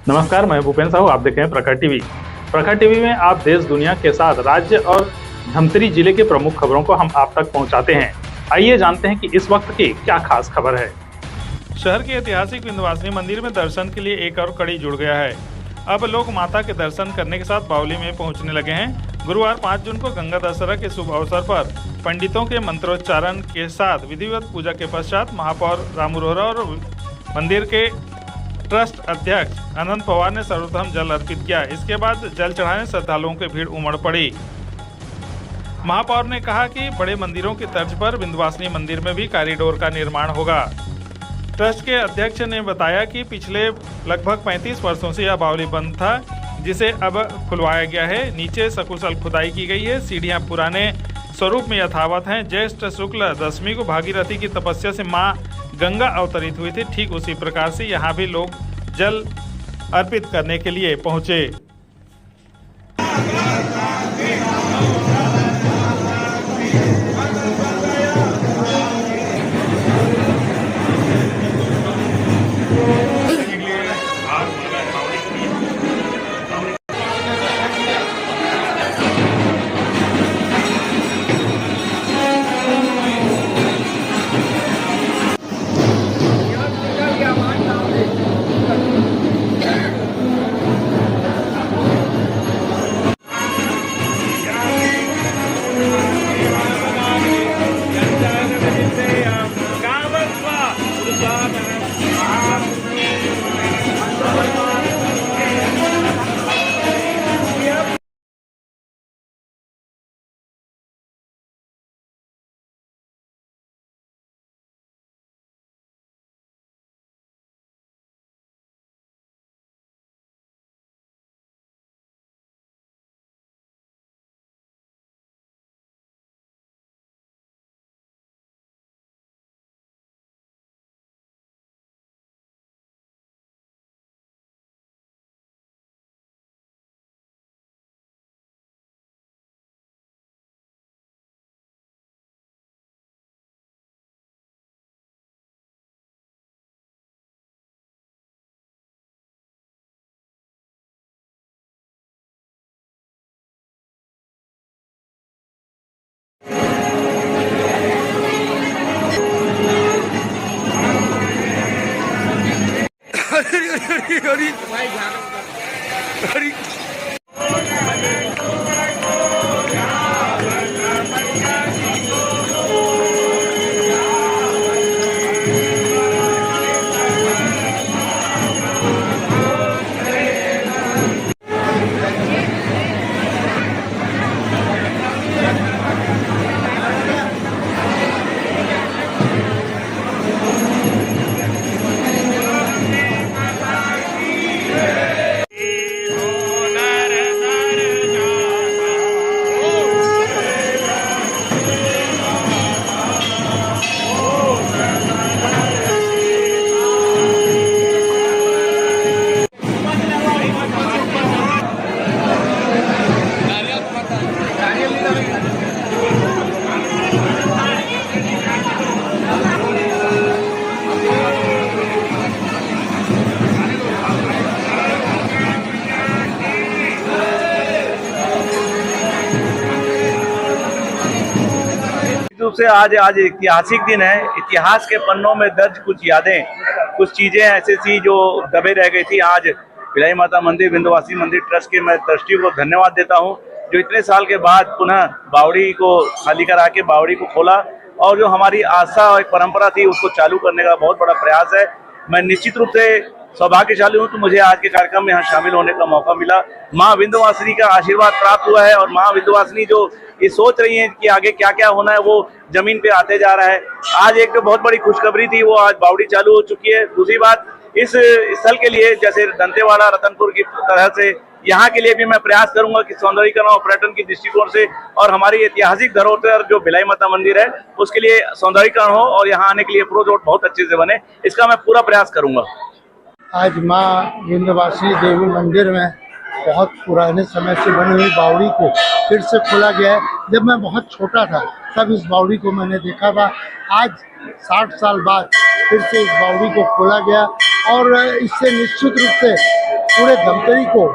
नमस्कार, मैं भूपेन साहू। आप देख रहे हैं प्रखर टीवी। प्रखर टीवी में आप देश दुनिया के साथ राज्य और धमतरी जिले के प्रमुख खबरों को हम आप तक पहुंचाते हैं। आइए जानते हैं कि इस वक्त की क्या खास खबर है। शहर के ऐतिहासिक विंध्यवासिनी मंदिर में दर्शन के लिए एक और कड़ी जुड़ गया है। अब लोग माता के दर्शन करने के साथ बावली में पहुंचने लगे हैं। गुरुवार 5 जून को गंगा दशहरा के शुभ अवसर पर पंडितों के मंत्रोच्चारण के साथ विधिवत पूजा के पश्चात महापौर रामू रोहरा और मंदिर के ट्रस्ट अध्यक्ष अनंत पवार ने सर्वप्रथम जल अर्पित किया। इसके बाद जल चढ़ाने श्रद्धालुओं की भीड़ उमड़ पड़ी। महापौर ने कहा कि बड़े मंदिरों की तर्ज पर विंध्यवासिनी मंदिर में भी कॉरिडोर का निर्माण होगा। ट्रस्ट के अध्यक्ष ने बताया कि पिछले लगभग 35 वर्षों से यह बावली बंद था, जिसे अब खुलवाया गया है। नीचे सकुशल खुदाई की गई है। सीढ़ियां पुराने स्वरूप में यथावत हैं। ज्येष्ठ शुक्ल दशमी को भागीरथी की तपस्या से मां गंगा अवतरित हुई थी। ठीक उसी प्रकार से यहाँ भी लोग जल अर्पित करने के लिए पहुंचे। रूप से आज ऐतिहासिक दिन है। इतिहास के पन्नों में दर्ज कुछ यादें, कुछ चीजें ऐसी थी जो दबे रह गई थी। आज भिलाई माता मंदिर विंध्यवासिनी मंदिर ट्रस्ट के मैं ट्रस्टी को धन्यवाद देता हूं, जो इतने साल के बाद पुनः बावड़ी को खाली करा के बावड़ी को खोला और जो हमारी आस्था और एक परंपरा थी उसको चालू करने का बहुत बड़ा प्रयास है। मैं निश्चित रूप से सौभाग्यशाली हूँ कि मुझे आज के कार्यक्रम में यहाँ शामिल होने का मौका मिला। माँ विंध्यवासिनी का आशीर्वाद प्राप्त हुआ है और माँ विंध्यवासिनी जो ये सोच रही हैं कि आगे क्या क्या होना है वो जमीन पे आते जा रहा है। आज एक तो बहुत बड़ी खुशखबरी थी, वो आज बावड़ी चालू हो चुकी है। दूसरी बात, इस स्थल के लिए जैसे दंतेवाड़ा रतनपुर की तरह से यहाँ के लिए भी मैं प्रयास करूंगा कि सौंदर्यीकरण और पर्यटन की दृष्टिकोण से और हमारी ऐतिहासिक धरोहर जो भिलाई माता मंदिर है उसके लिए सौंदर्यीकरण हो और यहाँ आने के लिए अप्रोच रोड बहुत अच्छे से बने, इसका मैं पूरा प्रयास करूंगा। आज माँ विंध्यवासिनी देवी मंदिर में बहुत पुराने समय से बनी हुई बावड़ी को फिर से खोला गया है। जब मैं बहुत छोटा था तब इस बावड़ी को मैंने देखा था। आज 60 साल बाद फिर से इस बावड़ी को खोला गया और इससे निश्चित रूप से पूरे धमतरी को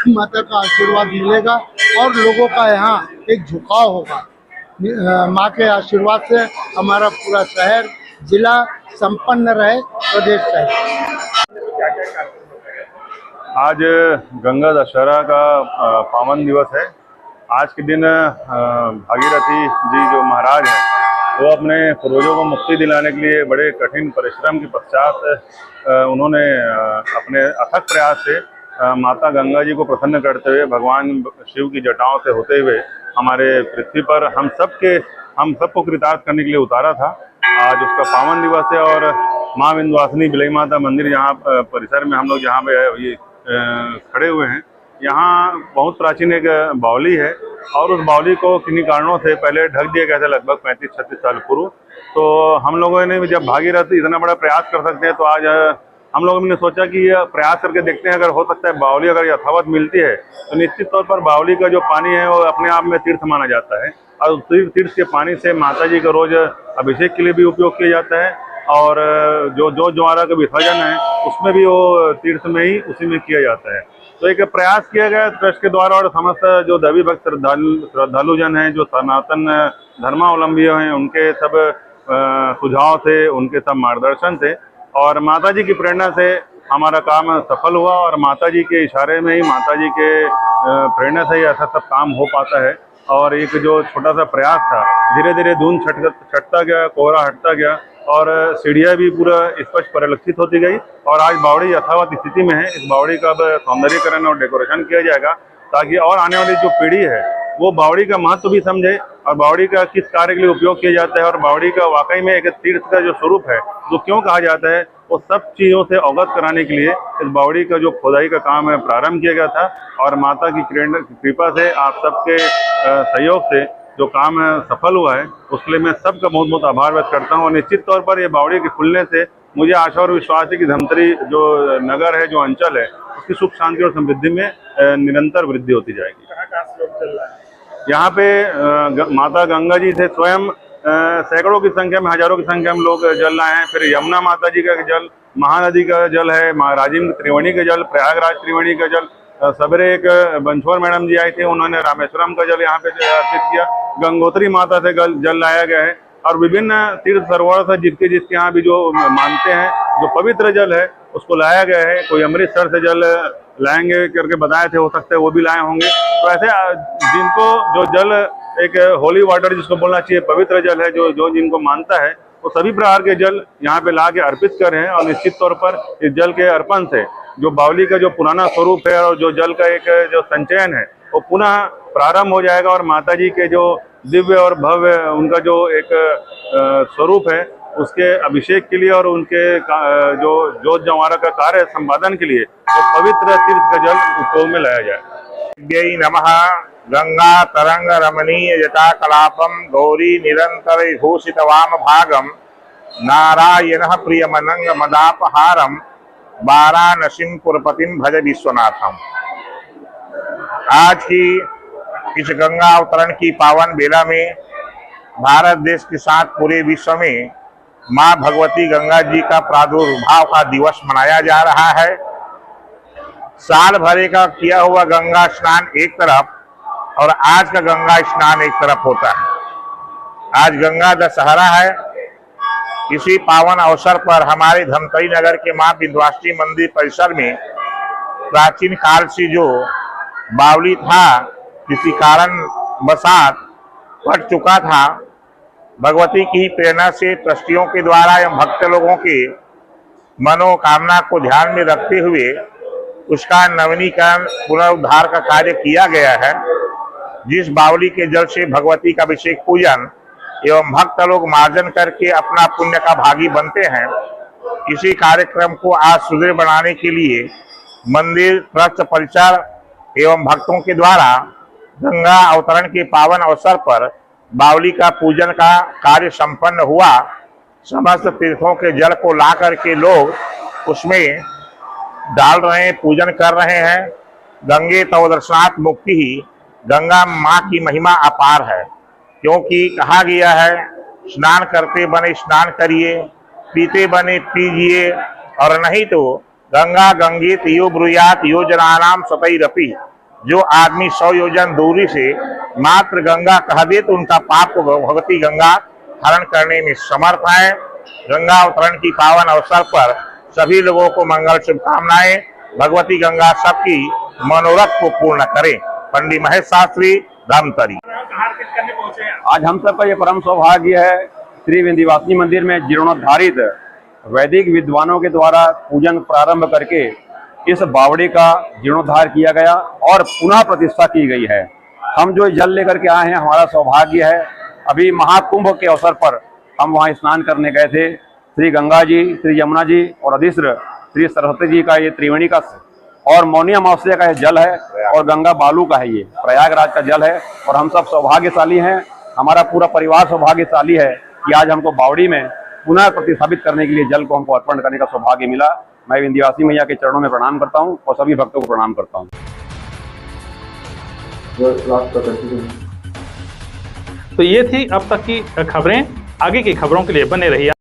माता का आशीर्वाद मिलेगा और लोगों का यहाँ एक झुकाव होगा। माँ के आशीर्वाद से हमारा पूरा शहर जिला संपन्न रहे, प्रदेश रहे। आज गंगा दशहरा का पावन दिवस है। आज के दिन भागीरथी जी जो महाराज हैं वो अपने पूर्वजों को मुक्ति दिलाने के लिए बड़े कठिन परिश्रम के पश्चात उन्होंने अपने अथक प्रयास से माता गंगा जी को प्रसन्न करते हुए भगवान शिव की जटाओं से होते हुए हमारे पृथ्वी पर हम सबको कृतार्थ करने के लिए उतारा था। आज उसका पावन दिवस है और माँ विंध्यवासिनी बिलई माता मंदिर यहाँ परिसर में हम लोग जहाँ पे ये खड़े हुए हैं, यहाँ बहुत प्राचीन एक बावली है और उस बावली को किन्हीं कारणों से पहले ढक दिया गया था लगभग 35-36 साल पूर्व। तो हम लोगों ने जब भागीरथ इतना बड़ा प्रयास कर सकते हैं तो आज हम लोगों ने सोचा कि यह प्रयास करके देखते हैं, अगर हो सकता है बावली अगर यथावत मिलती है तो निश्चित तौर पर बावली का जो पानी है वो अपने आप में तीर्थ माना जाता है और तीर्थ के पानी से माता जी का रोज अभिषेक के लिए भी उपयोग किया जाता है और जो ज्वारा का विसर्जन है उसमें भी वो तीर्थ में ही उसी में किया जाता है। तो एक प्रयास किया गया ट्रस्ट के द्वारा और समस्त जो देवी भक्त श्रद्धालु जन हैं, जो सनातन धर्मावलंबी हैं, उनके सब सुझाव थे, उनके सब मार्गदर्शन थे और माता जी की प्रेरणा से हमारा काम सफल हुआ और माता जी के इशारे में ही, माता जी के प्रेरणा से ही ऐसा सब काम हो पाता है। और एक जो छोटा सा प्रयास था, धीरे धीरे धुंध छटता गया, कोहरा हटता गया और सीढ़ियाँ भी पूरा स्पष्ट परिलक्षित होती गई और आज बावड़ी यथावत स्थिति में है। इस बावड़ी का अब सौंदर्यीकरण और डेकोरेशन किया जाएगा ताकि और आने वाली जो पीढ़ी है वो बावड़ी का महत्व भी समझे और बावड़ी का किस कार्य के लिए उपयोग किया जाता है और बावड़ी का वाकई में एक तीर्थ का जो स्वरूप है जो क्यों कहा जाता है, वो सब चीज़ों से अवगत कराने के लिए इस बावड़ी का जो खोदाई का काम है प्रारंभ किया गया था और माता की कृपा से आप सबके सहयोग से जो काम सफल हुआ है उसके लिए मैं सबका बहुत बहुत आभार व्यक्त करता हूँ। और निश्चित तौर पर ये बावड़ी के खुलने से मुझे आशा और विश्वास है कि धमतरी जो नगर है, जो अंचल है, उसकी सुख शांति और समृद्धि में निरंतर वृद्धि होती जाएगी। यहाँ पे माता गंगा जी से स्वयं सैकड़ों की संख्या में, हजारों की संख्या में लोग जल लाए हैं। फिर यमुना माता जी का जल, महानदी का जल है, राजिम त्रिवेणी का जल, प्रयागराज त्रिवेणी का जल, सवेरे एक बंछोर मैडम जी आई थी, उन्होंने रामेश्वरम का जल यहाँ पे अर्पित किया। गंगोत्री माता से जल लाया गया है और विभिन्न तीर्थ सरोवर से जिसके यहाँ भी जो मानते हैं जो पवित्र जल है उसको लाया गया है। कोई अमृतसर से जल लाएंगे करके बताए थे, हो सकता है वो भी लाए होंगे। तो ऐसे जिनको जो जल एक होली वाटर जिसको बोलना चाहिए, पवित्र जल है, जो जिनको मानता है वो सभी प्रकार के जल यहाँ पे ला के अर्पित कर रहे हैं और निश्चित तौर पर इस जल के अर्पण से जो बावली का जो पुराना स्वरूप है और जो जल का एक जो संचयन है वो पुनः प्रारंभ हो जाएगा और माता जी के जो दिव्य और भव्य उनका जो एक स्वरूप है उसके अभिषेक के लिए और उनके जो जोत जंवारा का कार्य संपादन के लिए तो पवित्र तीर्थ का जल उपयोग में लाया जाए। नमः। गंगा तरंग रमणीय जटा कलापम गौरी निरंतर भूषित वाम भागम नारायण प्रियमनंग मदापहारम वाराणसीं पुरपतिं भज विश्वनाथम। आज की इस गंगा अवतरण की पावन बेला में भारत देश के साथ पूरे विश्व में मां भगवती गंगा जी का प्रादुर्भाव का दिवस मनाया जा रहा है। साल भरे का किया हुआ गंगा स्नान एक तरफ और आज का गंगा स्नान एक तरफ होता है। आज गंगा दशहरा है। इसी पावन अवसर पर हमारे धमतरी नगर के मां विंध्यवासिनी मंदिर परिसर में प्राचीन काल से जो बावली था, किसी कारण बसात फट चुका था, भगवती की प्रेरणा से ट्रस्टियों के द्वारा एवं भक्त लोगों के मनोकामना को ध्यान में रखते हुए उसका नवीनीकरण पुनरुद्धार का कार्य किया गया है। जिस बावली के जल से भगवती का अभिषेक पूजन एवं भक्त लोग मार्जन करके अपना पुण्य का भागी बनते हैं। इसी कार्यक्रम को आज सुदृढ़ बनाने के लिए मंदिर ट्रस्ट परिसर एवं भक्तों के द्वारा गंगा अवतरण के पावन अवसर पर बावली का पूजन का कार्य संपन्न हुआ। समस्त तीर्थों के जल को ला करके लोग उसमें डाल रहे हैं, पूजन कर रहे हैं। गंगे तव दर्शनात् मुक्ति ही, गंगा माँ की महिमा अपार है, क्योंकि कहा गया है स्नान करते बने स्नान करिए, पीते बने पीजिए और नहीं तो गंगा गंगित यो ब्रूयात यो जनानाम सतैरपि। जो आदमी 100 योजन दूरी से मात्र गंगा कह दे तो उनका पाप को भगवती गंगा हरण करने में समर्थ है। गंगा अवतरण की पावन अवसर पर सभी लोगों को मंगल शुभकामनाएं। भगवती गंगा सबकी मनोरथ को पूर्ण करे। पंडित महेश शास्त्री, धमतरी। आज हम सबका ये परम सौभाग्य है, श्री विंध्यवासिनी मंदिर में जीर्णोद्धारित वैदिक विद्वानों के द्वारा पूजन प्रारंभ करके इस बावड़ी का जीर्णोद्धार किया गया और पुनः प्रतिष्ठा की गई है। हम जो जल लेकर के आए हैं, हमारा सौभाग्य है। अभी महाकुंभ के अवसर पर हम वहाँ स्नान करने गए थे। श्री गंगा जी, श्री यमुना जी और अधिश्र श्री सरस्वती जी का ये त्रिवेणी का और मौनी अमावस्या का ये जल है और गंगा बालू का है, ये प्रयागराज का जल है। और हम सब सौभाग्यशाली हैं, हमारा पूरा परिवार सौभाग्यशाली है कि आज हमको बावड़ी में पुनः प्रतिस्थापित करने के लिए जल को हमको अर्पण करने का सौभाग्य मिला। मैं विंध्यवासिनी मैया के चरणों में प्रणाम करता हूँ और सभी भक्तों को प्रणाम करता हूँ। तो ये थी अब तक की खबरें। आगे की खबरों के लिए बने रहिए।